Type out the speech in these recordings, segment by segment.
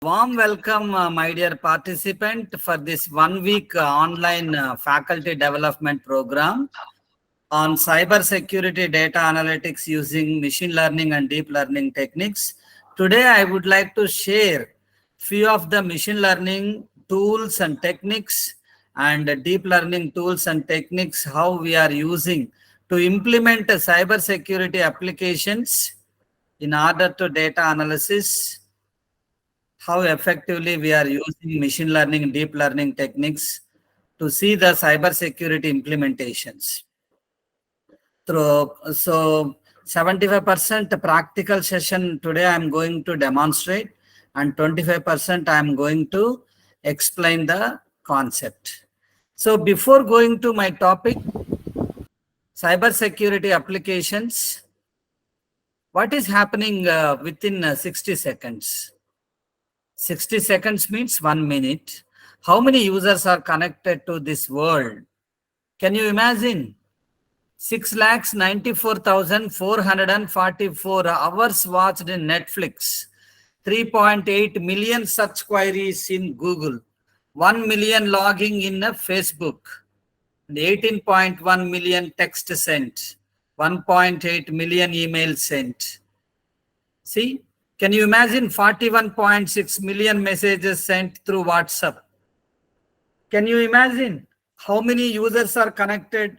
Warm welcome, my dear participant, for this 1 week online faculty development program on cyber security data analytics using machine learning and deep learning techniques. Today, I would like to share few of the machine learning tools and techniques and deep learning tools and techniques, how we are using to implement cyber security applications in order to data analysis, how effectively we are using machine learning and deep learning techniques to see the cyber security implementations. So 75% practical session today I am going to demonstrate, and 25% I am going to explain the concept. So before going to my topic, cyber security applications, what is happening within 60 seconds? 60 seconds means 1 minute. How many users are connected to this world? Can you imagine? 6,94,444 hours watched in Netflix, 3.8 million search queries in Google, 1 million logging in Facebook, and 18.1 million text sent, 1.8 million emails sent. See? Can you imagine 41.6 million messages sent through WhatsApp? Can you imagine how many users are connected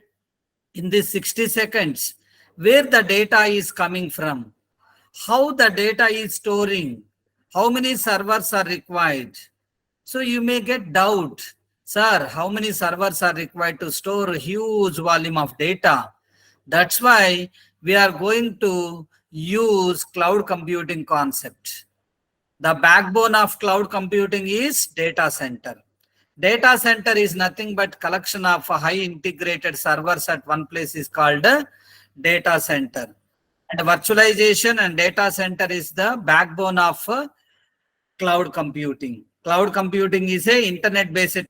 in these 60 seconds? Where the data is coming from? How the data is storing? How many servers are required? So you may get doubt, sir, how many servers are required to store a huge volume of data? That's why we are going to use cloud computing concept. The backbone of cloud computing is data center. Data center is nothing but collection of high integrated servers at one place is called a data center. And virtualization and data center is the backbone of cloud computing. Cloud computing is a internet based.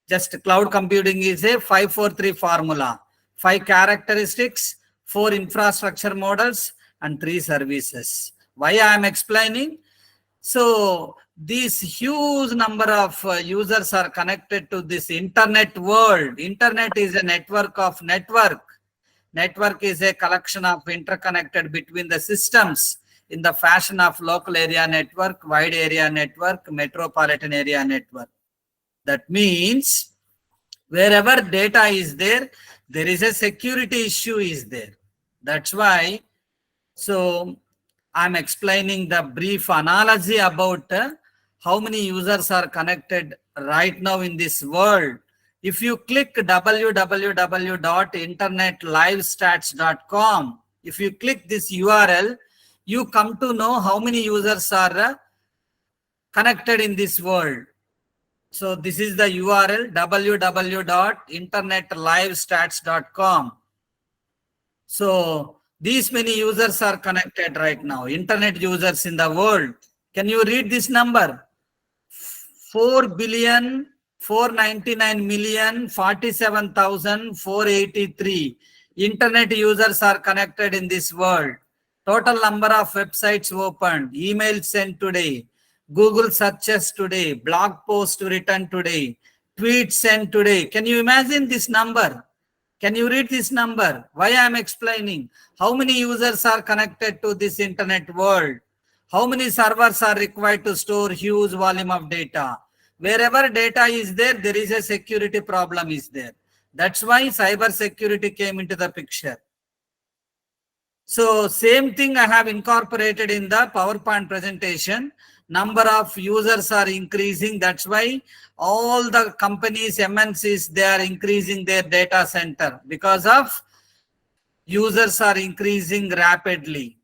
Just cloud computing is a 543 formula. 5 characteristics, 4 infrastructure models, and 3 services. Why I am explaining? So this huge number of users are connected to this internet world. Internet is a network of network. Network is a collection of interconnected between the systems in the fashion of local area network, wide area network, metropolitan area network. That means wherever data is there, there is a security issue is there. That's why, so I'm explaining the brief analogy about how many users are connected right now in this world. If you click www.internetlivestats.com, if you click this URL, you come to know how many users are connected in this world. So this is the URL, www.internetlivestats.com. So these many users are connected right now, internet users in the world. Can you read this number? 4,499,047,483 internet users are connected in this world. Total number of websites opened, emails sent today, Google searches today, blog posts written today, tweets sent today. Can you imagine this number? Can you read this number? Why I am explaining? How many users are connected to this internet world? How many servers are required to store huge volume of data? Wherever data is there, there is a security problem is there. That's why cyber security came into the picture. So same thing I have incorporated in the PowerPoint presentation. Number of users are increasing. That's why all the companies, MNCs, they are increasing their data center because of users are increasing rapidly.